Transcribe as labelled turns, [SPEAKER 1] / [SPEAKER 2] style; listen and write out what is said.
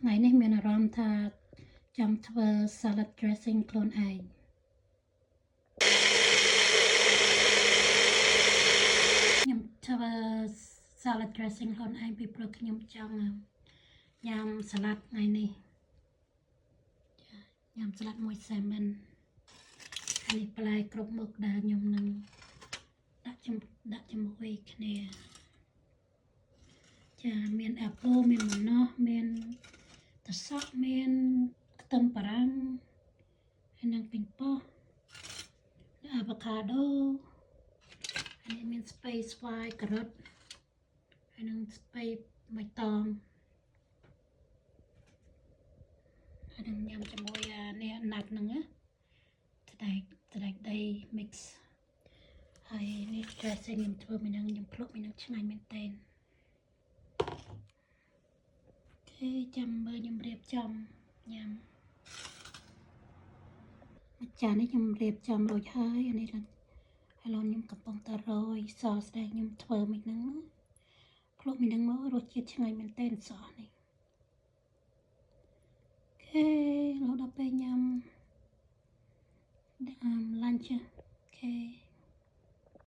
[SPEAKER 1] ថ្ងៃនេះមានអារម្មណ៍ថាចង់ធ្វើ salad dressing ខ្លួនឯងខ្ញុំធ្វើ salad dressing ខ្លួនឯងពីព្រោះខ្ញុំចង់ញ៉ាំ salad ថ្ងៃនេះញ៉ាំ salad មួយ salmon នេះផ្លែគ្រប់មុខដែលខ្ញុំនឹងដាក់ជាមួយគ្នាចាមាន apple មានម្នាស់មានត្រសក់មានខ្ទឹមបារាំងហើយនឹងប៉េងប៉ោះ avocado ហើយមានស្ពៃស្វាយការ៉ុតហើយនឹងស្ពៃបៃតងហើយនឹងញ៉ាំជាមួយនេះណាត់ហ្នឹងណាត្រដែកដី mix ហើយនេះ dressing ខ្ញុំធ្វើមួយនឹងខ្ញុំភ្លក់មួយនឹងឆ្ងាញ់មែនតើអូខេចាំមើលខ្ញុំរៀបចំញ៉ាំចានេះខ្ញុំរៀបចំរួចហើយអានេះឥឡូវខ្ញុំកំពុងតែរយសស្ដែលខ្ញុំធ្វើមួយហ្នឹងភ្លក់មួយហ្នឹងមករសជាតិឆ្ងាញ់មែនតើសនេះអូខេរហូតដល់ពេលញ៉ាំlunch